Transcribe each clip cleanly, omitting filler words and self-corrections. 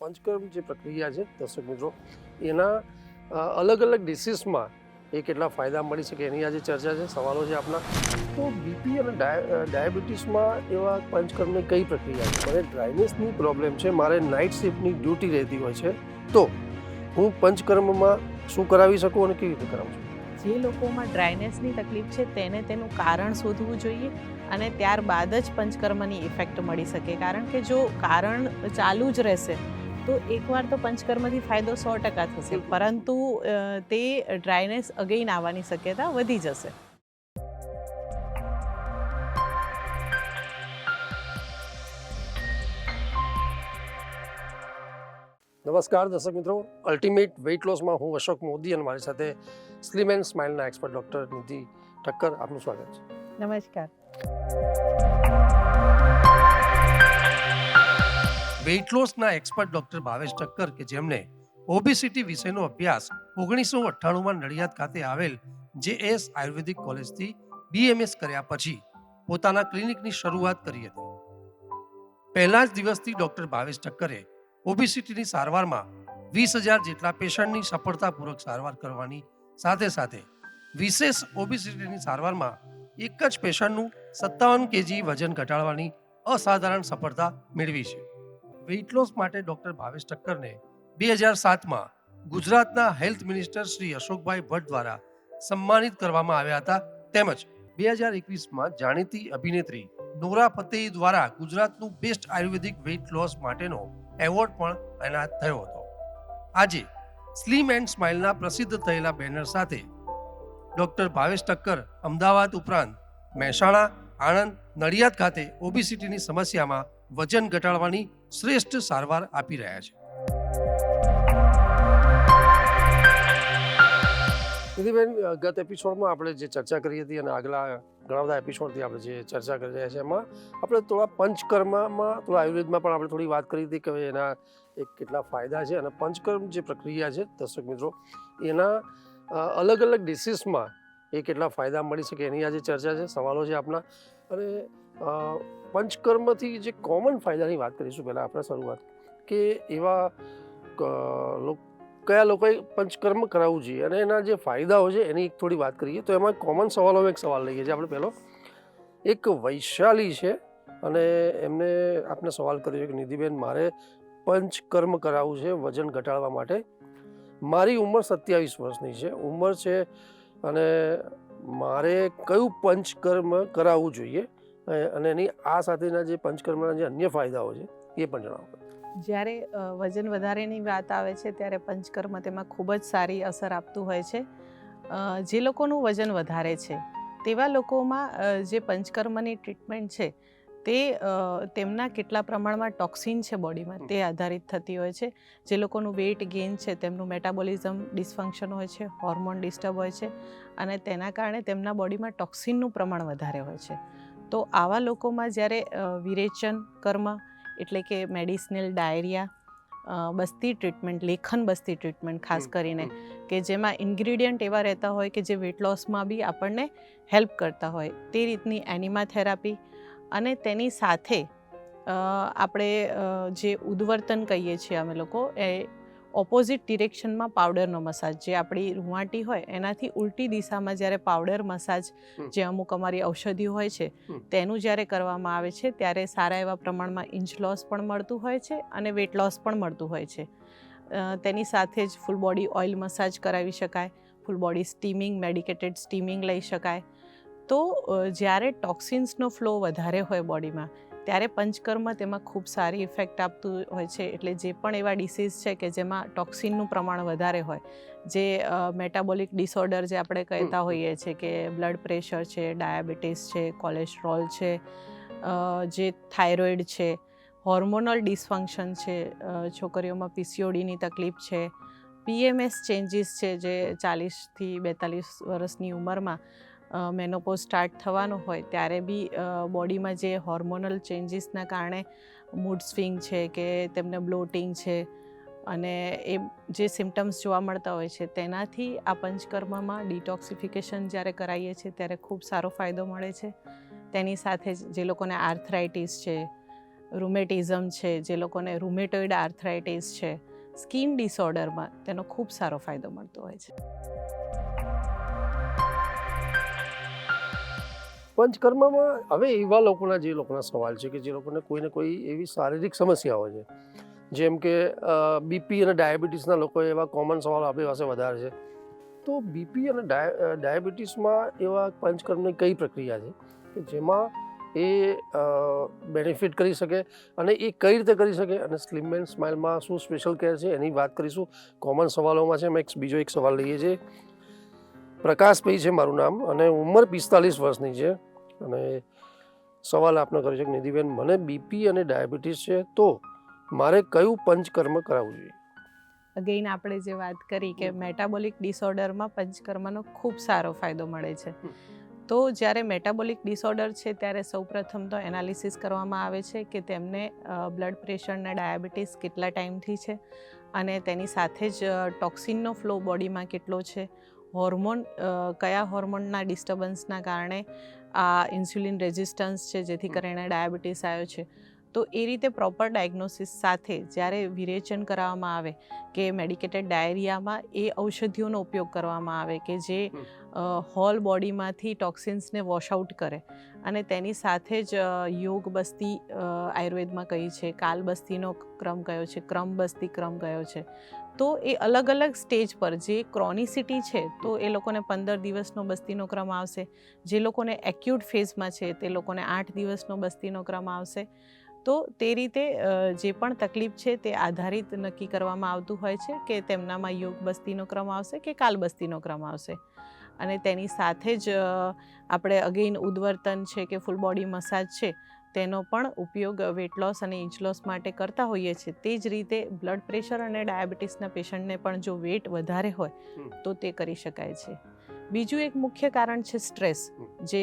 પંચકર્મ જે પ્રક્રિયા છે દર્શક મિત્રો, એના અલગ અલગ ડિસીઝમાં એ કેટલા ફાયદા મળી શકે એની આજે ચર્ચા છે, સવાલો છે આપના. તો બીપી અને ડાયાબિટીસમાં એવા પંચકર્મની કઈ પ્રક્રિયા છે? મને ડ્રાયનેસની પ્રોબ્લેમ છે, મારે નાઇટ શિફ્ટની ડ્યુટી રહેતી હોય છે, તો હું પંચકર્મમાં શું કરાવી શકું અને કેવી રીતે કરાવું છું? જે લોકોમાં ડ્રાયનેસની તકલીફ છે તેને તેનું કારણ શોધવું જોઈએ અને ત્યારબાદ જ પંચકર્મની ઇફેક્ટ મળી શકે. કારણ કે જો કારણ ચાલુ જ રહેશે તો એકવાર તો પંચકર્મથી ફાયદો 100% થશે, પરંતુ તે ડ્રાયનેસ અગેઇન આવવાની શક્યતા વધી જશે. નમસ્કાર દર્શક મિત્રો, અલ્ટિમેટ વેઇટ લોસમાં હું અશોક મોદી અને મારી સાથે સ્લિમ એન્ડ સ્માઇલના એક્સપર્ટ ડૉક્ટર નિધિ ઠક્કર, આપનું સ્વાગત છે. નમસ્કાર. વેઇટ લોસના એક્સપર્ટ ડૉક્ટર ભાવેશ ઠક્કર કે જેમને ઓબેસિટી વિશેનો અભ્યાસ 1998માં નડિયાદ ખાતે આવેલ JS આયુર્વેદિક કોલેજથી BMS કર્યા પછી પોતાના ક્લિનિકની શરૂઆત કરી હતી. પહેલા જ દિવસથી ડૉક્ટર ભાવેશ ઠક્કરે ઓબેસિટીની સારવારમાં 20,000 જેટલા પેશન્ટની સફળતાપૂર્વક સારવાર કરવાની સાથે સાથે વિશેષ ઓબેસિટીની સારવારમાં એક જ પેશન્ટનું 57 kg વજન ઘટાડવાની અસાધારણ સફળતા મેળવી છે. વેઇટ લોસ માટે ડૉક્ટર ભાવેશ ઠક્કરને 2007માં ગુજરાતના હેલ્થ મિનિસ્ટર શ્રી અશોકભાઈ ભટ્ટ દ્વારા સન્માનિત કરવામાં આવ્યા હતા, તેમજ 2021માં જાણીતી અભિનેત્રી નોરા ફતેહી દ્વારા ગુજરાતનું બેસ્ટ આયુર્વેદિક વેઇટ લોસ માટેનો એવોર્ડ પણ એનાયત થયો હતો. આજે સ્લિમ એન્ડ સ્માઇલના પ્રસિદ્ધ થયેલા બેનર સાથે ડૉક્ટર ભાવેશ ઠક્કર અમદાવાદ ઉપરાંત મહેસાણા, આણંદ, નડિયાદ ખાતે ઓબેસિટીની સમસ્યામાં વજન ઘટાડવાની શ્રેષ્ઠ સારવાર આપી રહ્યા છે. નિધિબેન, ગત એપિસોડમાં આપણે જે ચર્ચા કરી હતી અને આગલા ઘણા બધા એપિસોડથી આપણે જે ચર્ચા કરી રહ્યા છીએ એમાં આપણે થોડા પંચકર્મમાં, થોડા આયુર્વેદમાં પણ આપણે થોડી વાત કરી હતી કે એના કેટલા ફાયદા છે અને પંચકર્મ જે પ્રક્રિયા છે દર્શક મિત્રો, એના અલગ અલગ ડિસીઝમાં એ કેટલા ફાયદા મળી શકે એની આજે ચર્ચા છે, સવાલો છે આપના. અને પંચકર્મથી જે કોમન ફાયદાની વાત કરીશું પહેલાં આપણે શરૂઆત, કે એવા કયા લોકોએ પંચકર્મ કરાવવું જોઈએ અને એના જે ફાયદાઓ છે એની થોડી વાત કરીએ. તો એમાં કોમન સવાલોમાં એક સવાલ લઈએ છીએ આપણે. પહેલો એક વૈશાલી છે અને એમને આપને સવાલ કર્યો છે કે નિધિબેન, મારે પંચકર્મ કરાવવું છે વજન ઘટાડવા માટે. મારી ઉંમર 27 વર્ષની છે ઉંમર છે અને મારે કયું પંચકર્મ કરાવવું જોઈએ અને એની આ સાથેના જે પંચકર્મના જે અન્ય ફાયદાઓ છે એ પણ જણાવો. જ્યારે વજન વધારેની વાત આવે છે ત્યારે પંચકર્મ તેમાં ખૂબ જ સારી અસર આપતું હોય છે. જે લોકોનું વજન વધારે છે તેવા લોકોમાં જે પંચકર્મની ટ્રીટમેન્ટ છે તે તેમના કેટલા પ્રમાણમાં ટોક્સિન છે બોડીમાં તે આધારિત થતી હોય છે. જે લોકોનું વેઇટ ગેઇન છે તેમનું મેટાબોલિઝમ ડિસફંક્શન હોય છે, હોર્મોન ડિસ્ટર્બ હોય છે અને તેના કારણે તેમના બોડીમાં ટોક્સિનનું પ્રમાણ વધારે હોય છે. તો આવા લોકોમાં જ્યારે વિરેચન કર્મ એટલે કે મેડિસિનલ ડાયરિયા, બસ્તી ટ્રીટમેન્ટ, લેખન બસ્તી ટ્રીટમેન્ટ ખાસ કરીને, કે જેમાં ઇન્ગ્રીડિયન્ટ એવા રહેતા હોય કે જે વેટ લોસમાં બી આપણને હેલ્પ કરતા હોય, તે રીતની એનિમા થેરાપી અને તેની સાથે આપણે જે ઉદ્વર્તન કહીએ છીએ અમે લોકો, એ ઓપોઝિટ ડિરેક્શનમાં પાવડરનો મસાજ, જે આપણી રૂંવાટી હોય એનાથી ઉલટી દિશામાં જ્યારે પાવડર મસાજ, જે અમુક અમારી ઔષધિ હોય છે તેનું જ્યારે કરવામાં આવે છે ત્યારે સારા એવા પ્રમાણમાં ઇંચ લોસ પણ મળતું હોય છે અને વેટ લોસ પણ મળતું હોય છે. તેની સાથે જ ફૂલ બોડી ઓઇલ મસાજ કરાવી શકાય, ફૂલ બોડી સ્ટીમિંગ, મેડિકેટેડ સ્ટીમિંગ લઈ શકાય. તો જ્યારે ટોક્સિન્સનો ફ્લો વધારે હોય બોડીમાં ત્યારે પંચકર્મ તેમાં ખૂબ સારી ઇફેક્ટ આપતું હોય છે. એટલે જે પણ એવા ડિસીઝ છે કે જેમાં ટોક્સિનનું પ્રમાણ વધારે હોય, જે મેટાબોલિક ડિસઓર્ડર જે આપણે કહેતા હોઈએ છીએ કે બ્લડ પ્રેશર છે, ડાયાબિટીસ છે, કોલેસ્ટ્રોલ છે, જે થાઇરોઇડ છે, હોર્મોનલ ડિસફંક્શન છે, છોકરીઓમાં PCODની તકલીફ છે, PMS ચેન્જીસ છે, જે 40થી 42 વર્ષની ઉંમરમાં મેનોપોઝ સ્ટાર્ટ થવાનો હોય ત્યારે બી બોડીમાં જે હોર્મોનલ ચેન્જીસના કારણે મૂડ સ્વિંગ છે કે તેમને બ્લોટિંગ છે અને એ જે સિમ્ટમ્સ જોવા મળતા હોય છે તેનાથી આ પંચકર્મમાં ડિટોક્સિફિકેશન જ્યારે કરાવીએ છીએ ત્યારે ખૂબ સારો ફાયદો મળે છે. તેની સાથે જ જે લોકોને આર્થરાઇટિસ છે, રૂમેટિઝમ છે, જે લોકોને રૂમેટોઇડ આર્થરાઇટિસ છે, સ્કિન ડિસઓર્ડરમાં તેનો ખૂબ સારો ફાયદો મળતો હોય છે. પંચકર્મમાં હવે એવા લોકોના સવાલ છે કે જે લોકોને કોઈને કોઈ એવી શારીરિક સમસ્યાઓ છે, જેમ કે બીપી અને ડાયાબિટીસના લોકો એવા કોમન સવાલો આપણી પાસે વધારે છે. તો બીપી અને ડાયાબિટીસમાં એવા પંચકર્મની કઈ પ્રક્રિયા છે કે જેમાં એ બેનિફિટ કરી શકે અને એ કઈ રીતે કરી શકે, અને સ્લિમ એન્ડ સ્માઇલમાં શું સ્પેશિયલ કેર છે એની વાત કરીશું. કોમન સવાલોમાં છે, અમે બીજો એક સવાલ લઈએ છીએ. પ્રકાશભાઈ છે મારું નામ, અને ઉંમર 45 વર્ષની છે, અને સવાલ આપને કર્યો છે કે નિધિબેન, મને બીપી અને ડાયાબિટીસ છે, તો મારે કયું પંચકર્મ કરાવવું જોઈએ? અગેઇન આપણે જે વાત કરી કે મેટાબોલિક ડિસઓર્ડરમાં પંચકર્મનો ખૂબ સારો ફાયદો મળે છે. તો જ્યારે મેટાબોલિક ડિસઓર્ડર છે ત્યારે સૌપ્રથમ તો એનાલિસિસ કરવામાં આવે છે કે તેમને બ્લડ પ્રેશર અને ડાયાબિટીસ કેટલા ટાઈમથી છે, અને તેની સાથે જ ટોક્સિનનો ફ્લો બોડીમાં કેટલો છે, કયા હોર્મોનના ડિસ્ટર્બન્સના કારણે આ ઇન્સ્યુલિન રેઝિસ્ટન્સ છે જેથી કરીને ડાયાબિટીસ આવ્યો છે. તો એ રીતે પ્રોપર ડાયગ્નોસિસ સાથે જ્યારે વિરેચન કરવામાં આવે કે મેડિકેટેડ ડાયરિયામાં એ ઔષધિઓનો ઉપયોગ કરવામાં આવે કે જે હોલ બોડીમાંથી ટોક્સિન્સને વોશ આઉટ કરે, અને તેની સાથે જ યોગ બસ્તી આયુર્વેદમાં કહી છે, કાલ બસ્તીનો ક્રમ કયો છે, ક્રમ બસ્તી ક્રમ કયો છે. તો એ અલગ અલગ સ્ટેજ પર જે ક્રોનિસિટી છે તો એ લોકોને 15 દિવસનો બસ્તીનો ક્રમ આવશે, જે લોકોને એક્યુટ ફેઝમાં છે તે લોકોને 8 દિવસનો બસ્તીનો ક્રમ આવશે. તો તે રીતે જે પણ તકલીફ છે તે આધારિત નક્કી કરવામાં આવતું હોય છે કે તેમનામાં યોગ બસ્તીનો ક્રમ આવશે કે કાલ બસ્તીનો ક્રમ આવશે. અને તેની સાથે જ આપણે અગેઇન ઉદ્વર્તન છે કે ફૂલ બોડી મસાજ છે તેનો પણ ઉપયોગ વેટ લોસ અને એજ લોસ માટે કરતા હોઈએ છીએ. તે જ રીતે બ્લડ પ્રેશર અને ડાયાબિટીસના પેશન્ટને પણ જો વેટ વધારે હોય તો તે કરી શકાય છે. બીજું એક મુખ્ય કારણ છે સ્ટ્રેસ, જે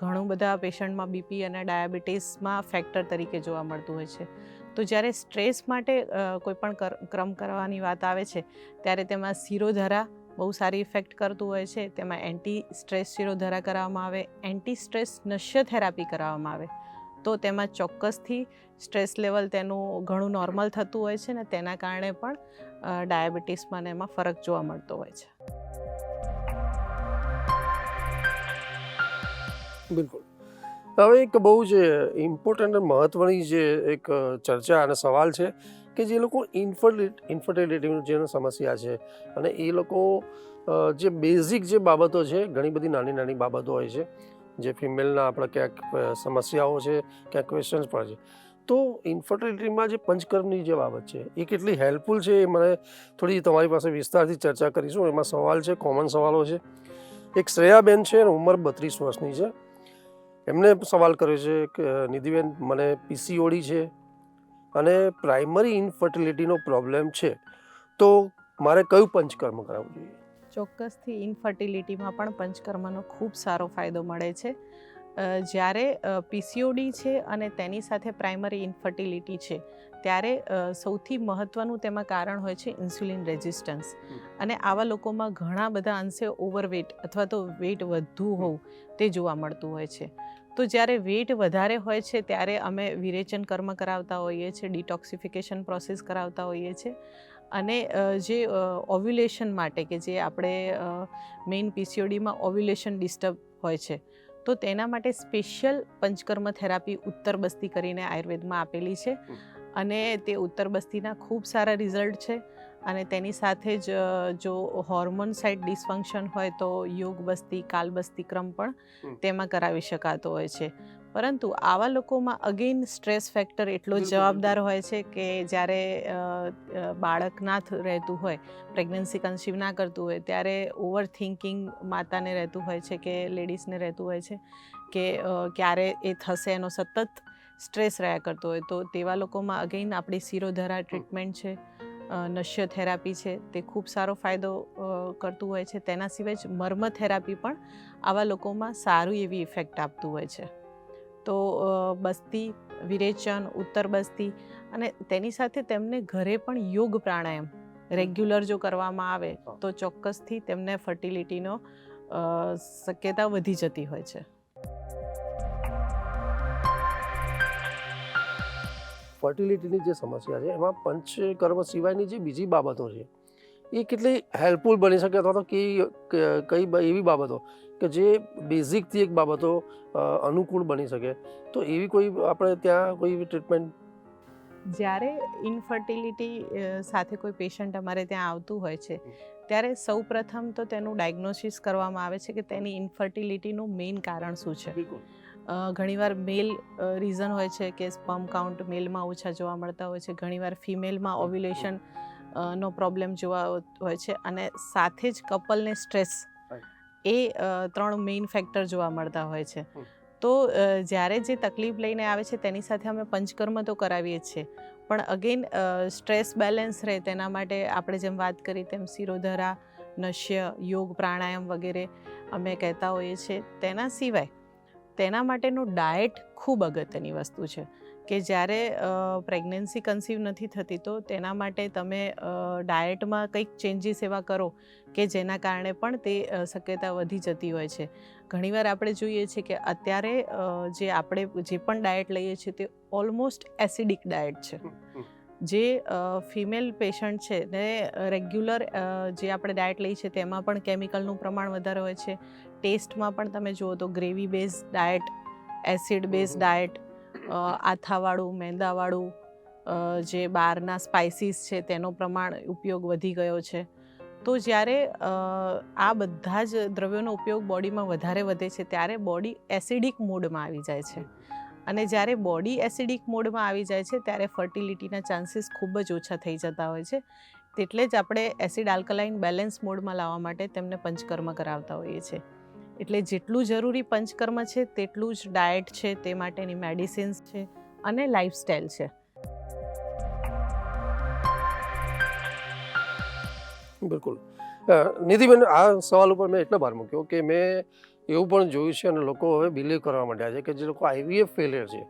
ઘણું બધા પેશન્ટમાં બીપી અને ડાયાબિટીસમાં ફેક્ટર તરીકે જોવા મળતું હોય છે. તો જ્યારે સ્ટ્રેસ માટે કોઈ પણ ક્રમ કરવાની વાત આવે છે ત્યારે તેમાં શિરોધારા બહુ સારી ઇફેક્ટ કરતું હોય છે. તેમાં એન્ટી સ્ટ્રેસ શિરોધારા કરવામાં આવે, એન્ટી સ્ટ્રેસ નશ્ય થેરાપી કરવામાં આવે, તો તેમાં ચોક્કસથી સ્ટ્રેસ લેવલ તેનું ઘણું નોર્મલ થતું હોય છે, ને તેના કારણે પણ ડાયાબિટીસમાં એમાં ફરક જોવા મળતો હોય છે. બિલકુલ. હવે એક બહુ જ ઇમ્પોર્ટન્ટ અને મહત્વની જે એક ચર્ચા અને સવાલ છે કે જે લોકો ઇન્ફર્ટિલિટીની જે સમસ્યા છે, અને એ લોકો જે બેઝિક જે બાબતો છે, ઘણી બધી નાની નાની બાબતો હોય છે જે ફિમેલના આપણે ક્યાંક સમસ્યાઓ છે, ક્યાંક ક્વેશ્ચન્સ પણ છે. તો ઇન્ફર્ટિલિટીમાં જે પંચકર્મની જે બાબત છે એ કેટલી હેલ્પફુલ છે એ મને થોડી તમારી પાસે વિસ્તારથી ચર્ચા કરીશું. એમાં સવાલ છે, કોમન સવાલો છે. એક શ્રેયાબેન છે, ઉંમર 32 વર્ષની છે. એમને સવાલ કર્યો છે કે નિધિબેન, મને પીસીઓડી છે અને પ્રાઇમરી ઇન્ફર્ટિલિટીનો પ્રોબ્લેમ છે, તો મારે કયું પંચકર્મ કરાવવું જોઈએ? ચોક્કસથી ઇન્ફર્ટિલિટીમાં પણ પંચકર્મનો ખૂબ સારો ફાયદો મળે છે. જ્યારે પીસીઓડી છે અને તેની સાથે પ્રાઇમરી ઇન્ફર્ટિલિટી છે ત્યારે સૌથી મહત્ત્વનું તેમાં કારણ હોય છે ઇન્સ્યુલિન રેઝિસ્ટન્સ. અને આવા લોકોમાં ઘણા બધા અંશે ઓવરવેટ અથવા તો વેટ વધુ હોવું તે જોવા મળતું હોય છે. તો જ્યારે વેટ વધારે હોય છે ત્યારે અમે વિરેચન કર્મ કરાવતા હોઈએ છીએ, ડિટોક્સિફિકેશન પ્રોસેસ કરાવતા હોઈએ છીએ, અને જે ઓવ્યુલેશન માટે કે જે આપણે મેઇન પીસીઓડીમાં ઓવ્યુલેશન ડિસ્ટર્બ હોય છે, તો તેના માટે સ્પેશિયલ પંચકર્મ થેરાપી ઉત્તર બસ્તી કરીને આયુર્વેદમાં આપેલી છે, અને તે ઉત્તર બસ્તીના ખૂબ સારા રિઝલ્ટ છે. અને તેની સાથે જ જો હોર્મોન સાઇડ ડિસફંક્શન હોય તો યોગ બસ્તી, કાલ બસ્તી ક્રમ પણ તેમાં કરાવી શકાતો હોય છે. પરંતુ આવા લોકોમાં અગેઇન સ્ટ્રેસ ફેક્ટર એટલો જ જવાબદાર હોય છે કે જ્યારે બાળક ના રહેતું હોય, પ્રેગ્નન્સી કન્સીવ ના કરતું હોય, ત્યારે ઓવર થિંકિંગ માતાને રહેતું હોય છે કે લેડીઝને રહેતું હોય છે કે ક્યારે એ થશે એનો સતત સ્ટ્રેસ રહ્યા કરતો હોય. તો તેવા લોકોમાં અગેઇન આપણી શિરોધારા ટ્રીટમેન્ટ છે, નશ્ય થેરાપી છે, તે ખૂબ સારો ફાયદો કરતું હોય છે. તેના સિવાય જ મર્મ થેરાપી પણ આવા લોકોમાં સારું એવી ઇફેક્ટ આપતું હોય છે. તો બસ્તી, વિરેચન, ઉત્તર બસ્તી, અને તેની સાથે તેમને ઘરે પણ યોગ પ્રાણાયામ રેગ્યુલર જો કરવામાં આવે તો ચોક્કસથી તેમને ફર્ટિલિટીનો શક્યતા વધી જતી હોય છે. ફર્ટિલિટીની જે સમસ્યા છે એમાં પંચકર્મ સિવાયની જે બીજી બાબતો છે એ કેટલી હેલ્પફુલ બની શકે, અથવા તો કઈ એવી બાબતો કે જે બેઝિકથી એક બાબતો અનુકૂળ બની શકે, તો એવી કોઈ આપણે ત્યાં કોઈ એવી ટ્રીટમેન્ટ? જ્યારે ઇનફર્ટિલિટી સાથે કોઈ પેશન્ટ અમારે ત્યાં આવતું હોય છે ત્યારે સૌ પ્રથમ તો તેનું ડાયગ્નોસિસ કરવામાં આવે છે કે તેની ઇનફર્ટિલિટીનું મેઇન કારણ શું છે. બિલકુલ. ઘણીવાર મેલ રીઝન હોય છે કે સ્પર્મ કાઉન્ટ મેલમાં ઓછા જોવા મળતા હોય છે, ઘણીવાર ફિમેલમાં ઓવ્યુલેશન નો પ્રોબ્લેમ જોવા હોય છે, અને સાથે જ કપલને સ્ટ્રેસ, એ 3 મેઇન ફેક્ટર જોવા મળતા હોય છે. તો જ્યારે જે તકલીફ લઈને આવે છે તેની સાથે અમે પંચકર્મ તો કરાવીએ જ છીએ, પણ અગેન સ્ટ્રેસ બેલેન્સ રહે તેના માટે આપણે જેમ વાત કરી તેમ શિરોધરા, નશ્ય, યોગ, પ્રાણાયામ વગેરે અમે કહેતા હોઈએ છીએ. તેના સિવાય તેના માટેનું ડાયટ ખૂબ અગત્યની વસ્તુ છે કે જ્યારે પ્રેગ્નન્સી કન્સીવ નથી થતી તો તેના માટે તમે ડાયટમાં કંઈક ચેન્જીસ એવા કરો કે જેના કારણે પણ તે શક્યતા વધી જતી હોય છે. ઘણીવાર આપણે જોઈએ છીએ કે અત્યારે આપણે જે પણ ડાયટ લઈએ છીએ તે ઓલમોસ્ટ એસિડિક ડાયટ છે. જે ફિમેલ પેશન્ટ છે ને રેગ્યુલર જે આપણે ડાયટ લઈએ છીએ તેમાં પણ કેમિકલનું પ્રમાણ વધારે હોય છે. ટેસ્ટમાં પણ તમે જુઓ તો gravy base diet, acid base diet, આથાવાળું, મેંદાવાળું, જે બહારના સ્પાઇસીસ છે તેનો પ્રમાણ ઉપયોગ વધી ગયો છે. તો જ્યારે આ બધા જ દ્રવ્યોનો ઉપયોગ બોડીમાં વધારે વધે છે ત્યારે બોડી એસિડિક મોડમાં આવી જાય છે, અને જ્યારે બોડી એસિડિક મોડમાં આવી જાય છે ત્યારે ફર્ટિલિટીના ચાન્સીસ ખૂબ જ ઓછા થઈ જતા હોય છે. એટલે જ આપણે એસિડ આલ્કલાઇન બેલેન્સ મોડમાં લાવવા માટે તેમને પંચકર્મ કરાવતા હોઈએ છીએ. એટલે જેટલું જરૂરી પંચકર્મ છે તેટલું જ ડાયટ છે, તે માટેની મેડિસિન્સ છે અને લાઇફસ્ટાઇલ છે. બિલકુલ. નિધિબેન, આ સવાલ ઉપર મેં એટલો ભાર મૂક્યો કે મેં એવું પણ જોયું છે અને લોકો હવે બિલીવ કરવા માંડ્યા છે કે જે લોકો IVF ફેલિયર છે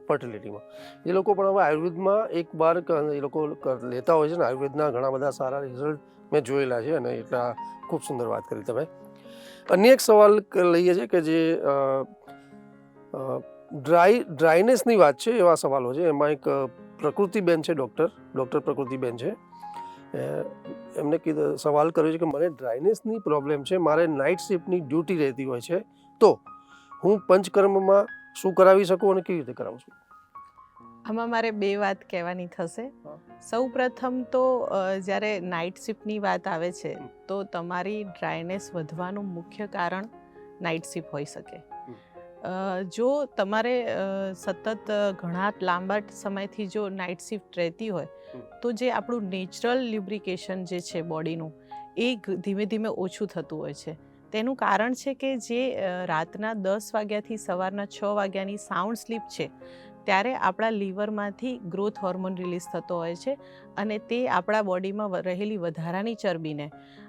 ફર્ટિલિટીમાં, એ લોકો પણ હવે આયુર્વેદમાં એકવાર એ લોકો લેતા હોય છે ને. આયુર્વેદના ઘણા બધા સારા રિઝલ્ટ મેં જોયેલા છે, અને એટલા ખૂબ સુંદર વાત કરી તમે. અન્ય એક સવાલ લઈએ છીએ કે જે ડ્રાયનેસની વાત છે, એવા સવાલો છે. એમાં એક પ્રકૃતિબેન છે, ડૉક્ટર પ્રકૃતિબેન છે. એમને સવાલ કર્યો છે કે મને ડ્રાયનેસની પ્રોબ્લેમ છે, મારે નાઇટ શિફ્ટની ડ્યુટી રહેતી હોય છે, તો હું પંચકર્મમાં શું કરાવી શકું અને કેવી રીતે કરાવું છું? આમાં મારે 2 વાત કહેવાની થશે. સૌ પ્રથમ તો જ્યારે નાઇટ શિફ્ટની વાત આવે છે તો તમારી ડ્રાયનેસ વધવાનું મુખ્ય કારણ નાઇટ શિફ્ટ હોઈ શકે. જો તમારે સતત ઘણા લાંબા સમયથી જો નાઇટ શિફ્ટ રહેતી હોય તો જે આપણું નેચરલ લ્યુબ્રિકેશન જે છે બોડીનું, એ ધીમે ધીમે ઓછું થતું હોય છે. તેનું કારણ છે કે જે રાતના 10 વાગ્યાથી સવારના 6 વાગ્યાની સાઉન્ડ સ્લીપ છે ત્યારે આપણા લીવરમાંથી ગ્રોથ હોર્મોન રિલીઝ થતો હોય છે, અને તે આપણા બોડીમાં રહેલી વધારાની ચરબીને,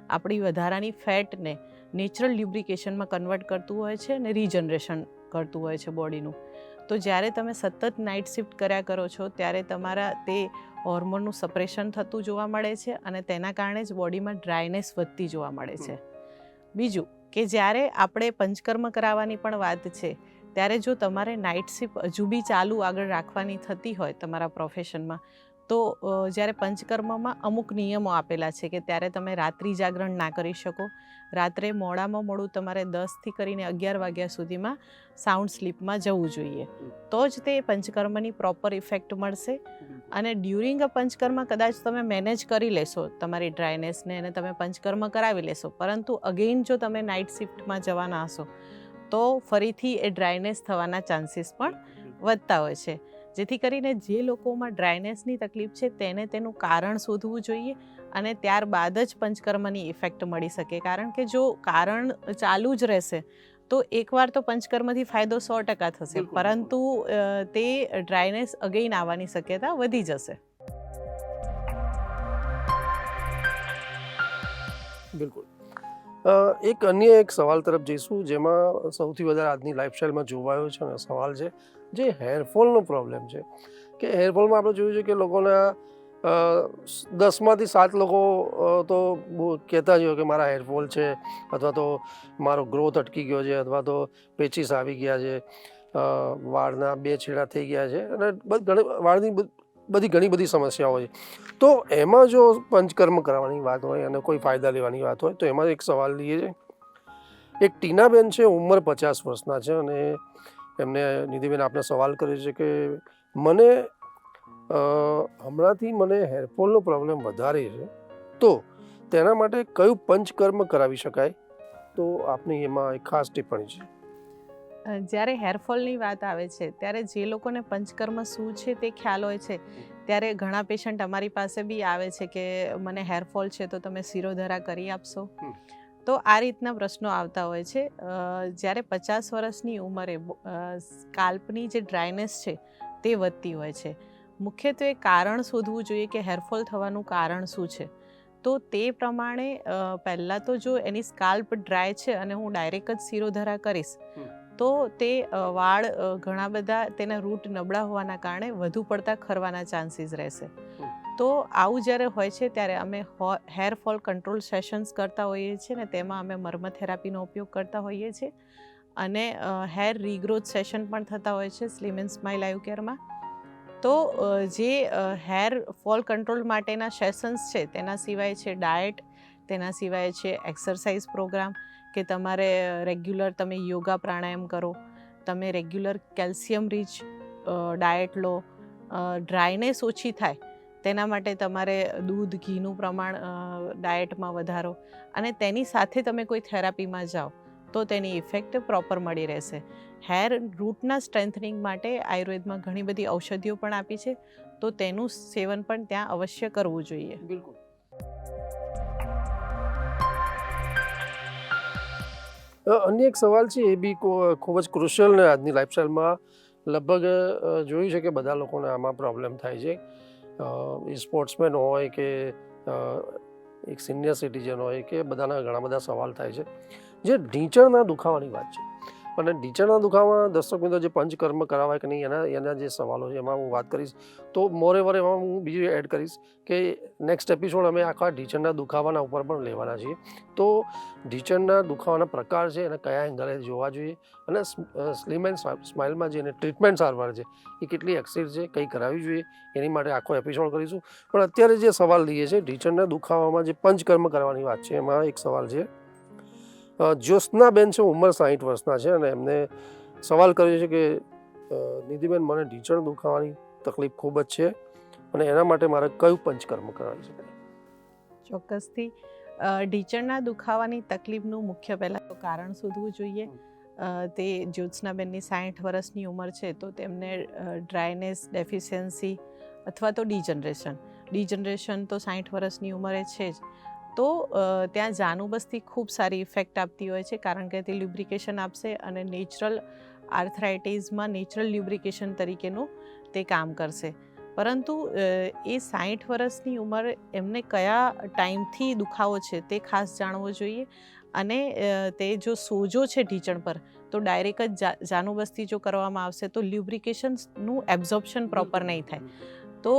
આપણી વધારાની ફેટને નેચરલ લ્યુબ્રિકેશનમાં કન્વર્ટ કરતું હોય છે અને રીજનરેશન કરતું હોય છે બોડીનું. તો જ્યારે તમે સતત નાઇટ શિફ્ટ કર્યા કરો છો ત્યારે તમારા તે હોર્મોનનું સપ્રેશન થતું જોવા મળે છે, અને તેના કારણે જ બોડીમાં ડ્રાયનેસ વધતી જોવા મળે છે. બીજું કે જ્યારે આપણે પંચકર્મ કરાવવાની પણ વાત છે ત્યારે જો તમારે નાઇટ શિફ્ટ હજુ બી ચાલુ આગળ રાખવાની થતી હોય તમારા પ્રોફેશનમાં, તો જ્યારે પંચકર્મમાં અમુક નિયમો આપેલા છે કે ત્યારે તમે રાત્રિ જાગરણ ના કરી શકો. રાત્રે મોડામાં મોડું તમારે 10થી કરીને 11 વાગ્યા સુધીમાં સાઉન્ડ સ્લીપમાં જવું જોઈએ, તો જ તે પંચકર્મની પ્રોપર ઇફેક્ટ મળશે. અને ડ્યુરિંગ અ પંચકર્મ કદાચ તમે મેનેજ કરી લેશો તમારી ડ્રાયનેસને અને તમે પંચકર્મ કરાવી લેશો, પરંતુ અગેઇન જો તમે નાઇટ શિફ્ટમાં જવાના હશો તો ફરીથી એ ડ્રાયનેસ થવાના ચાન્સીસ પણ વધતા હોય છે. જેથી કરીને જે લોકોમાં ડ્રાયનેસની તકલીફ છે તેને તેનું કારણ શોધવું જોઈએ, અને ત્યારબાદ જ પંચકર્મની ઇફેક્ટ મળી શકે. કારણ કે જો કારણ ચાલુ જ રહેશે તો એકવાર તો પંચકર્મથી ફાયદો 100% થશે, પરંતુ તે ડ્રાયનેસ અગેઇન આવવાની શક્યતા વધી જશે. બિલકુલ. એક અન્ય સવાલ તરફ જઈશું જેમાં સૌથી વધારે આજની લાઈફસ્ટાઈલમાં જોવાયો છે અને સવાલ છે જે હેરફોલનો પ્રોબ્લેમ છે. કે હેરફોલમાં આપણે જોયું છે કે લોકોના 10માંથી 7 લોકો તો કહેતા જ હોય કે મારા હેરફોલ છે, અથવા તો મારો ગ્રોથ અટકી ગયો છે, અથવા તો પેચીસ આવી ગયા છે, વાળના 2 છેડા થઈ ગયા છે, અને વાળની ઘણી બધી સમસ્યાઓ છે. તો એમાં જો પંચકર્મ કરવાની વાત હોય અને કોઈ ફાયદા લેવાની વાત હોય તો એમાં એક સવાલ લઈએ છે. એક ટીનાબેન છે, ઉંમર 50 વર્ષના છે અને એમને નિધિબેન આપને સવાલ કર્યો છે કે મને હમણાંથી મને હેરફોલનો પ્રોબ્લેમ વધારે છે, તો તેના માટે કયું પંચકર્મ કરાવી શકાય? તો આપની એમાં એક ખાસ ટિપ્પણી છે. જ્યારે હેરફોલની વાત આવે છે ત્યારે જે લોકોને પંચકર્મ શું છે તે ખ્યાલ હોય છે, ત્યારે ઘણા પેશન્ટ અમારી પાસે બી આવે છે કે મને હેરફોલ છે તો તમે શિરોધરા કરી આપશો. તો આ રીતના પ્રશ્નો આવતા હોય છે. જ્યારે 50 વર્ષની ઉંમરે સ્કાલ્પની જે ડ્રાયનેસ છે તે વધતી હોય છે. મુખ્યત્વે કારણ શોધવું જોઈએ કે હેરફોલ થવાનું કારણ શું છે. તો તે પ્રમાણે પહેલાં તો જો એની સ્કાલ્પ ડ્રાય છે અને હું ડાયરેક્ટ જ શિરોધરા કરીશ તો તે વાળ ઘણા બધા તેના રૂટ નબળા હોવાના કારણે વધુ પડતા ખરવાના ચાન્સીસ રહેશે. તો આવું જ્યારે હોય છે ત્યારે અમે હેર ફોલ કંટ્રોલ સેશન્સ કરતા હોઈએ છીએ ને તેમાં અમે મર્મ થેરાપીનો ઉપયોગ કરતા હોઈએ છીએ અને હેર રીગ્રોથ સેશન પણ થતા હોય છે સ્લિમ એન્ડ સ્માઇલ આયુ કેરમાં. તો જે હેર ફોલ કંટ્રોલ માટેના સેશન્સ છે તેના સિવાય છે ડાયટ, તેના સિવાય છે એક્સરસાઇઝ પ્રોગ્રામ કે તમારે રેગ્યુલર તમે યોગા પ્રાણાયામ કરો, તમે રેગ્યુલર કેલ્શિયમ રીચ ડાયટ લો, ડ્રાયનેસ ઓછી થાય તેના માટે તમારે દૂધ ઘીનું પ્રમાણ ડાયટમાં વધારો અને તેની સાથે તમે કોઈ થેરાપીમાં જાઓ તો તેની ઇફેક્ટ પ્રોપર મળી રહેશે. હેર રૂટના સ્ટ્રેન્થનિંગ માટે આયુર્વેદમાં ઘણી બધી ઔષધિઓ પણ આપી છે, તો તેનું સેવન પણ ત્યાં અવશ્ય કરવું જોઈએ. બિલકુલ. અન્ય એક સવાલ છે, એ બી ખૂબ જ ક્રુશિયલ ને આજની લાઈફસ્ટાઈલમાં લગભગ જોયું છે કે બધા લોકોને આમાં પ્રોબ્લેમ થાય છે. એ સ્પોર્ટ્સમેન હોય કે એક સિનિયર સિટીઝન હોય કે બધાના ઘણા બધા સવાલ થાય છે. જે ઢીંચણના દુખાવાની વાત છે અને ઢીંચણના દુખાવા દર્શક મિત્રો જે પંચકર્મ કરાવાય કે નહીં એના જે સવાલો છે એમાં હું વાત કરીશ. તો મોરેવર એમાં હું બીજું એડ કરીશ કે નેક્સ્ટ એપિસોડ અમે આખા ઢીંચણના દુખાવાના ઉપર પણ લેવાના છીએ. તો ઢીંચણના દુખાવાના પ્રકાર છે એને કયા એંગલે જોવા જોઈએ અને સ્લિમ એન્ડ સ્માઇલમાં જે ટ્રીટમેન્ટ સારવાર છે એ કેટલી એક્સિડ છે, કઈ કરાવવી જોઈએ, એની માટે આખો એપિસોડ કરીશું. પણ અત્યારે જે સવાલ લઈએ છે ઢીંચણના દુખાવામાં જે પંચકર્મ કરવાની વાત છે એમાં એક સવાલ છે. જ્યોત્સનાબેન છે, ઉંમર 60 વર્ષના છે અને એમને સવાલ કર્યો છે કે નિધિબેન મને ઢીંચણ દુખાવાની તકલીફ ખૂબ જ છે અને એના માટે મારે કયું પંચકર્મ કરાવી શકાય? ચોક્કસથી ઢીંચણના દુખાવાની તકલીફનું મુખ્ય પહેલાં તો કારણ શોધવું જોઈએ. તે જ્યોત્સનાબેનની 60 વર્ષની ઉંમર છે તો તેમને ડ્રાયનેસ, ડેફિશિયન્સી અથવા તો ડીજનરેશન તો 60 વર્ષની ઉંમરે છે જ. તો ત્યાં જાનુબસ્તી ખૂબ સારી ઇફેક્ટ આપતી હોય છે કારણ કે તે લ્યુબ્રિકેશન આપશે અને નેચરલ આર્થરાઇટીઝમાં નેચરલ લ્યુબ્રિકેશન તરીકેનું તે કામ કરશે. પરંતુ એ 60 વર્ષની ઉંમર એમને કયા ટાઈમથી દુખાવો છે તે ખાસ જાણવો જોઈએ અને તે જો સોજો છે ઢીંચણ પર તો ડાયરેક્ટ જ જાનુબસ્તી જો કરવામાં આવશે તો લ્યુબ્રિકેશનનું એબ્ઝોર્પ્શન પ્રોપર નહીં થાય. તો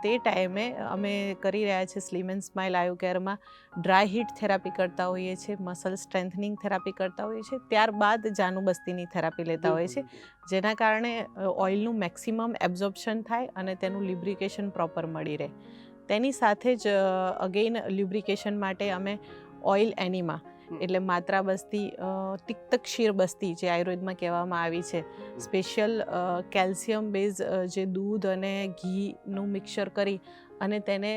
તે ટાઈમે અમે કરી રહ્યા છીએ સ્લિમ એન્ડ સ્માઇલ આયુ કેરમાં ડ્રાય હીટ થેરાપી કરતા હોઈએ છીએ, મસલ સ્ટ્રેન્થનિંગ થેરાપી કરતા હોઈએ છીએ, ત્યારબાદ જાનુબસ્તીની થેરાપી લેતા હોઈએ છીએ, જેના કારણે ઓઇલનું મેક્સિમમ એબ્ઝોર્પ્શન થાય અને તેનું લ્યુબ્રિકેશન પ્રોપર મળી રહે. તેની સાથે જ અગેઇન લ્યુબ્રિકેશન માટે અમે ઓઇલ એનિમા એટલે માત્રા બસ્તી, તિક્ત ક્ષીર બસ્તી જે આયુર્વેદમાં કહેવામાં આવી છે, સ્પેશિયલ કેલ્શિયમ બેઝ જે દૂધ અને ઘીનું મિક્સર કરી અને તેને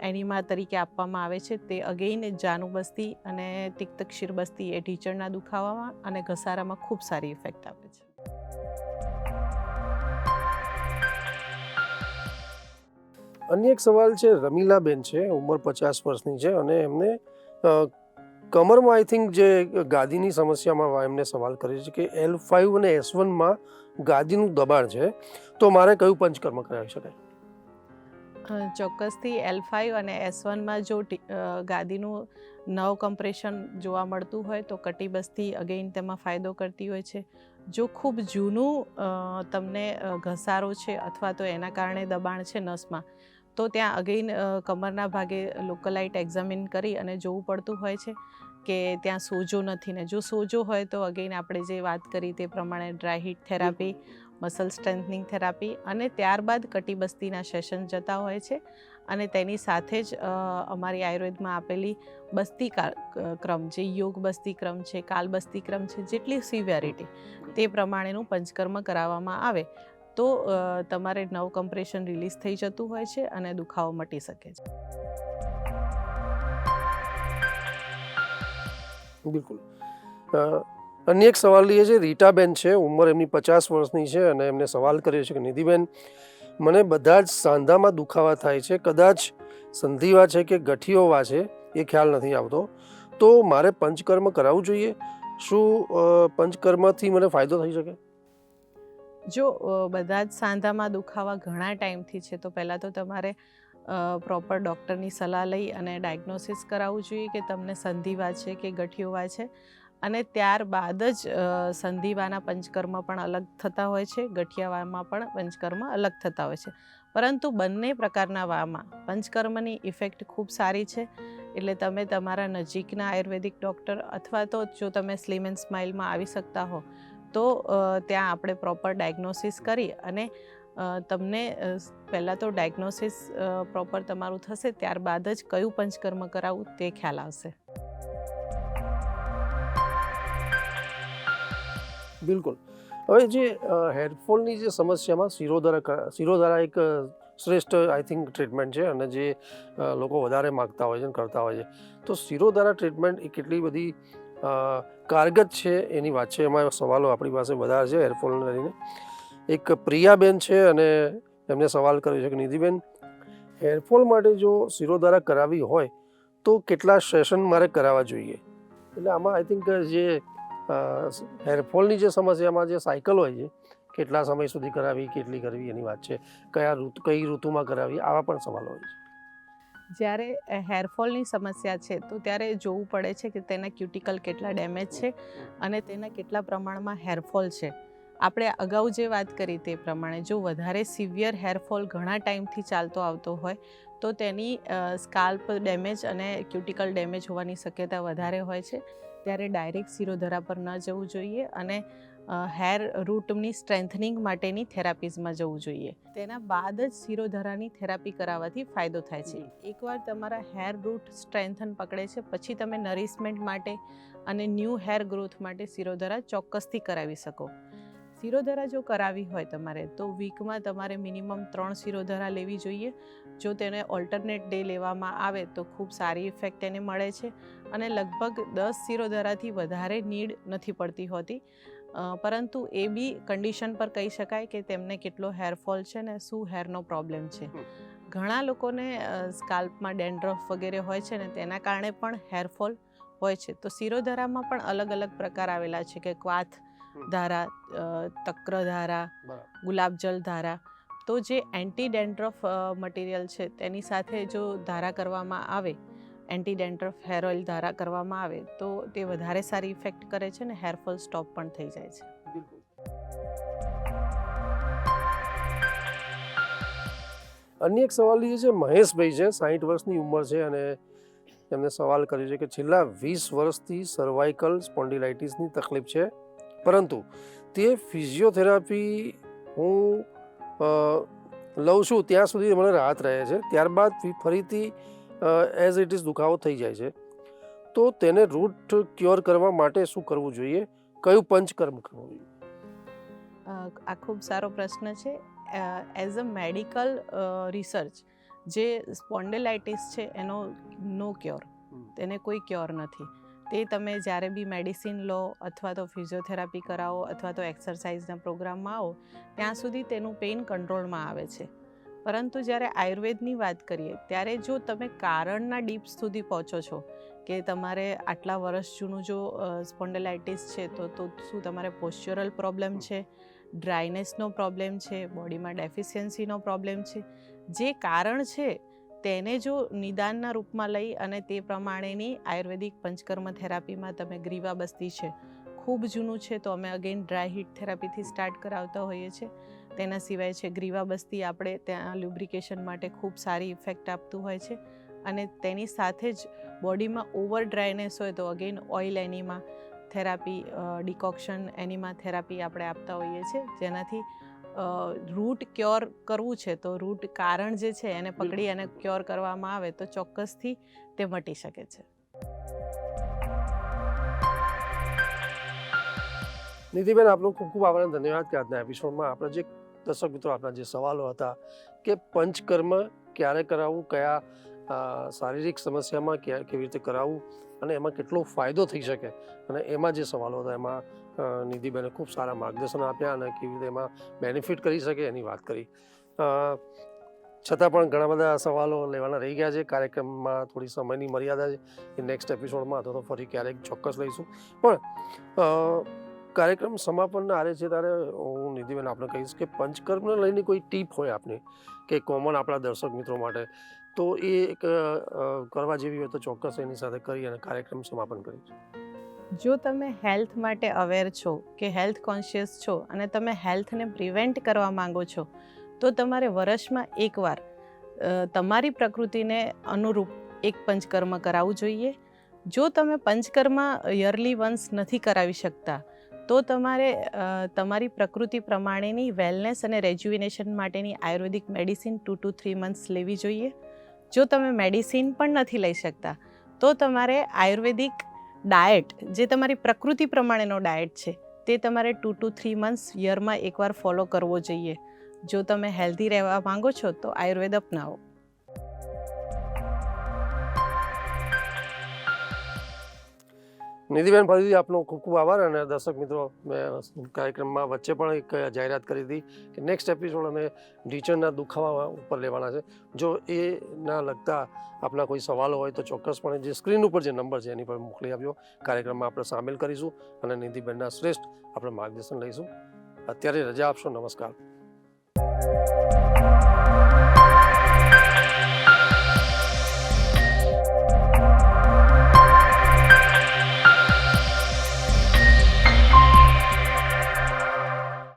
એનિમા તરીકે આપવામાં આવે છે. તે અગેઇન જાનુબસ્તી અને તિક્ત ક્ષીર બસ્તી એ ઢીંચણના દુખાવામાં અને ઘસારામાં ખૂબ સારી ઇફેક્ટ આપે છે. અન્ય એક સવાલ છે, રમીલાબેન છે, ઉંમર 50 વર્ષની છે અને એમને કમરમાં આઈ થિંક જે ગાદીની સમસ્યામાં એમને સવાલ કર્યો છે કે L5 અને S1માં ગાદીનું દબાણ છે, તો મારે કયું પંચકર્મ કરાવી શકાય? ચોક્કસથી L5 અને S1માં જો ગાદીનું નર્વ કમ્પ્રેશન જોવા મળતું હોય તો કટિબસ્તી અગેઇન તેમાં ફાયદો કરતી હોય છે. જો ખૂબ જૂનું તમને ઘસારો છે અથવા તો એના કારણે દબાણ છે નસમાં તો ત્યાં અગેઇન કમરના ભાગે લોકલાઇટ એક્ઝામિન કરી અને જોવું પડતું હોય છે કે ત્યાં સોજો નથી ને જો સોજો હોય તો અગેઇન આપણે જે વાત કરી તે પ્રમાણે dry heat therapy, muscle strengthening therapy, અને ત્યારબાદ કટિબસ્તીના સેશન જતા હોય છે. અને તેની સાથે જ અમારી આયુર્વેદમાં આપેલી બસ્તી ક્રમ, જે યોગ બસ્તી ક્રમ છે, કાલ બસ્તી ક્રમ છે, જેટલી સિવિયરિટી તે પ્રમાણેનું પંચકર્મ કરાવવામાં આવે તો તમારે નવ કમ્પ્રેશન રિલીઝ થઈ જતું હોય છે અને દુખાવો મટી શકે છે. બિલકુલ. અન્ય એક સવાલ એ છે, રીટાબેન છે, ઉંમર એમની 50 વર્ષની છે અને એમને સવાલ કર્યો છે કે નિધિબેન, મને બધા જ સાંધામાં દુખાવા થાય છે, કદાચ સંધિવા છે કે ગઠિયોવા છે એ ખ્યાલ નથી આવતો, તો મારે પંચકર્મ કરાવવું જોઈએ? શું પંચકર્મથી મને ફાયદો થઈ શકે? જો બધા જ સાંધામાં દુખાવા ઘણા ટાઈમથી છે તો પહેલાં તો તમારે પ્રોપર ડૉક્ટરની સલાહ લઈ અને ડાયગ્નોસિસ કરાવવું જોઈએ કે તમને સંધિવા છે કે ગઠિયોવા છે. અને ત્યારબાદ જ સંધિવાના પંચકર્મ પણ અલગ થતા હોય છે, ગઠિયાવામાં પણ પંચકર્મ અલગ થતા હોય છે. પરંતુ બંને પ્રકારના વામાં પંચકર્મની ઇફેક્ટ ખૂબ સારી છે. એટલે તમે તમારા નજીકના આયુર્વેદિક ડૉક્ટર અથવા તો જો તમે સ્લિમ એન્ડ સ્માઇલમાં આવી શકતા હો તો ત્યાં આપણે પ્રોપર ડાયગ્નોસિસ કરી અને તમને પહેલાં તો ડાયગ્નોસિસ પ્રોપર તમારું થશે, ત્યારબાદ જ કયું પંચકર્મ કરાવવું તે ખ્યાલ આવશે. બિલકુલ. હવે જે હેરફોલની જે સમસ્યામાં શિરોધારા એક શ્રેષ્ઠ આઈ થિંક ટ્રીટમેન્ટ છે અને જે લોકો વધારે માગતા હોય છે અને કરતા હોય છે. તો શિરોધારા ટ્રીટમેન્ટ એ કેટલી બધી કારગત છે એની વાત છે. એમાં સવાલો આપણી પાસે વધારે છે હેરફોલને લઈને. એક પ્રિયાબેન છે અને એમને સવાલ કર્યો છે કે નિધિબેન, હેરફોલ માટે જો શિરોધારા કરાવી હોય તો કેટલા સેશન મારે કરાવવા જોઈએ? એટલે આમાં આઈ થિંક જે હેરફોલની જે સમસ્યામાં જે સાયકલ હોય છે, કેટલા સમય સુધી કરાવી, કેટલી કરવી એની વાત છે, કઈ ઋતુમાં કરાવી, આવા પણ સવાલો હોય છે. જ્યારે હેરફોલની સમસ્યા છે તો ત્યારે જોવું પડે છે કે તેના ક્યુટિકલ કેટલા ડેમેજ છે અને તેના કેટલા પ્રમાણમાં હેરફોલ છે. આપણે અગાઉ જે વાત કરી તે પ્રમાણે જો વધારે સિવિયર હેરફોલ ઘણા ટાઈમથી ચાલતો આવતો હોય તો તેની સ્કાલ્પ ડેમેજ અને ક્યુટિકલ ડેમેજ હોવાની શક્યતા વધારે હોય છે. ત્યારે ડાયરેક્ટ શિરોધરા પર ન જવું જોઈએ અને હેર રૂટની સ્ટ્રેન્થનિંગ માટેની થેરાપીઝમાં જવું જોઈએ. તેના બાદ જ શિરોધરાની થેરાપી કરાવવાથી ફાયદો થાય છે. એકવાર તમારા હેર રૂટ સ્ટ્રેન્થન પકડે છે પછી તમે નરિશમેન્ટ માટે અને ન્યૂ હેર ગ્રોથ માટે શિરોધરા ચોક્કસથી કરાવી શકો. શિરોધરા જો કરાવી હોય તમારે તો વીકમાં તમારે મિનિમમ 3 શિરોધરા લેવી જોઈએ. જો તેને ઓલ્ટરનેટ ડે લેવામાં આવે તો ખૂબ સારી ઇફેક્ટ તેને મળે છે અને લગભગ 10 શિરોધરાથી વધારે નીડ નથી પડતી હોતી. પરંતુ એ બી કન્ડિશન પર કહી શકાય કે તેમને કેટલો હેરફોલ છે ને શું હેરનો પ્રોબ્લેમ છે. ઘણા લોકોને સ્કાલ્પમાં ડેન્ડ્રફ વગેરે હોય છે ને તેના કારણે પણ હેરફોલ હોય છે. તો શિરોધરામાં પણ અલગ અલગ પ્રકાર આવેલા છે કે ક્વાથ ધારા, તક્ર ધારા, ગુલાબજલ ધારા. તો જે એન્ટી ડેન્ડ્રફ મટીરિયલ છે તેની સાથે જો ધારા કરવામાં આવે, એન્ટી ડેન્ડ્રફ હેર ઓઇલ ધારા કરવામાં આવે તો તે વધારે સારી ઇફેક્ટ કરે છે ને હેરફોલ સ્ટોપ પણ થઈ જાય છે. અન્ય એક સવાલ એ છે, મહેશભાઈ છે, 60 વર્ષની ઉંમર છે અને એમને સવાલ કર્યો છે કે છેલ્લા 20 વર્ષથી સર્વાઇકલ સ્પોન્ડિલાઇટિસની તકલીફ છે, પરંતુ તે ફિઝિયોથેરાપી હું લઉં છું ત્યાં સુધી મને રાહત રહે છે, ત્યારબાદ ફરીથી એઝ ઇટ ઇઝ દુખાવો થઈ જાય છે. તો તેને રૂટ ક્યોર કરવા માટે શું કરવું જોઈએ? કયું પંચકર્મ કરવું જોઈએ? આ ખૂબ સારો પ્રશ્ન છે. એઝ અ મેડિકલ રિસર્ચ જે સ્પોન્ડિલાઇટિસ છે એનો નો ક્યોર, તેને કોઈ ક્યોર નથી. તે તમે જ્યારે બી મેડિસિન લો અથવા તો ફિઝિયોથેરાપી કરાવો અથવા તો એક્સરસાઇઝના પ્રોગ્રામમાં આવો ત્યાં સુધી તેનું પેઇન કંટ્રોલમાં આવે છે. પરંતુ જ્યારે આયુર્વેદની વાત કરીએ ત્યારે જો તમે કારણના ડીપ સુધી પહોંચો છો કે તમારે આટલા વર્ષ જૂનું જો સ્પોન્ડિલાઇટિસ છે તો શું તમારે પોસ્ચ્યુરલ પ્રોબ્લેમ છે, ડ્રાયનેસનો પ્રોબ્લેમ છે, બોડીમાં ડેફિશિયન્સીનો પ્રોબ્લેમ છે, જે કારણ છે તેને જો નિદાનના રૂપમાં લઈ અને તે પ્રમાણેની આયુર્વેદિક પંચકર્મ થેરાપીમાં તમે ગ્રીવા બસ્તી છે, ખૂબ જૂનું છે તો અમે અગેન ડ્રાય હીટ થેરાપીથી સ્ટાર્ટ કરાવતા હોઈએ છીએ. તેના સિવાય છે ગ્રીવા બસ્તી, આપણે ત્યાં લ્યુબ્રિકેશન માટે ખૂબ સારી ઇફેક્ટ આપતું હોય છે અને તેની સાથે જ બોડીમાં ઓવર ડ્રાયનેસ હોય તો again oil enema therapy, decoction enema therapy આપણે આપતા હોઈએ છીએ, જેનાથી રૂટ ક્યોર કરવું છે તો રૂટ કારણ જે છે એને પકડી અને ક્યોર કરવામાં આવે તો ચોક્કસથી તે મટી શકે છે. નિધિબેન, આપનો ખૂબ ખૂબ આભાર અને ધન્યવાદ કે આજના એપિસોડમાં આપણે જે દર્શક મિત્રો આપણા જે સવાલો હતા કે પંચકર્મ ક્યારે કરાવવું, કયા શારીરિક સમસ્યામાં કેવી રીતે કરાવવું અને એમાં કેટલો ફાયદો થઈ શકે, અને એમાં જે સવાલો હતા એમાં નિધિબેને ખૂબ સારા માર્ગદર્શન આપ્યા અને કેવી રીતે એમાં બેનિફિટ કરી શકે એની વાત કરી. છતાં પણ ઘણા બધા સવાલો લેવાના રહી ગયા છે. કાર્યક્રમમાં થોડી સમયની મર્યાદા છે. એ નેક્સ્ટ એપિસોડમાં અથવા તો ફરી ક્યારેક ચોક્કસ લઈશું. પણ કાર્યક્રમ સમાપનના આરે છે ત્યારે હું નિધિબેન આપણે કહીશ કે પંચકર્મને લઈને કોઈ ટીપ હોય આપની કે કોમન આપણા દર્શક મિત્રો માટે, તો એ એક કરવા જેવી હોય તો ચોક્કસ એની સાથે કરી અને કાર્યક્રમ સમાપન કરીશ. જો તમે હેલ્થ માટે અવેર છો કે હેલ્થ કોન્શિયસ છો અને તમે હેલ્થને પ્રિવેન્ટ કરવા માંગો છો તો તમારે વર્ષમાં એકવાર તમારી પ્રકૃતિને અનુરૂપ એક પંચકર્મ કરાવવું જોઈએ. જો તમે પંચકર્મ યરલી વન્સ નથી કરાવી શકતા તો તમારે તમારી પ્રકૃતિ પ્રમાણેની વેલનેસ અને રેજ્યુવિનેશન માટેની આયુર્વેદિક મેડિસિન 2 to 3 મંથ્સ લેવી જોઈએ. જો તમે મેડિસિન પણ નથી લઈ શકતા તો તમારે આયુર્વેદિક ડાયટ, જે તમારી પ્રકૃતિ પ્રમાણેનો ડાયટ છે, તે તમારે 2 to 3 મંથ્સ યરમાં એકવાર ફોલો કરવો જોઈએ. જો તમે હેલ્ધી રહેવા માંગો છો તો આયુર્વેદ અપનાવો. નિધિબેન, ફરીથી આપનો ખૂબ ખૂબ આભાર. અને દર્શક મિત્રો, મેં કાર્યક્રમમાં વચ્ચે પણ એક જાહેરાત કરી હતી કે નેક્સ્ટ એપિસોડ અમે ઢીંચણના દુખાવા ઉપર લેવાના છે. જો એના લગતા આપના કોઈ સવાલો હોય તો ચોક્કસપણે જે સ્ક્રીન ઉપર જે નંબર છે એની પર મોકલી આપજો. કાર્યક્રમમાં આપણે સામેલ કરીશું અને નિધિબેનના શ્રેષ્ઠ આપણે માર્ગદર્શન લઈશું. અત્યારે રજા આપશો. નમસ્કાર.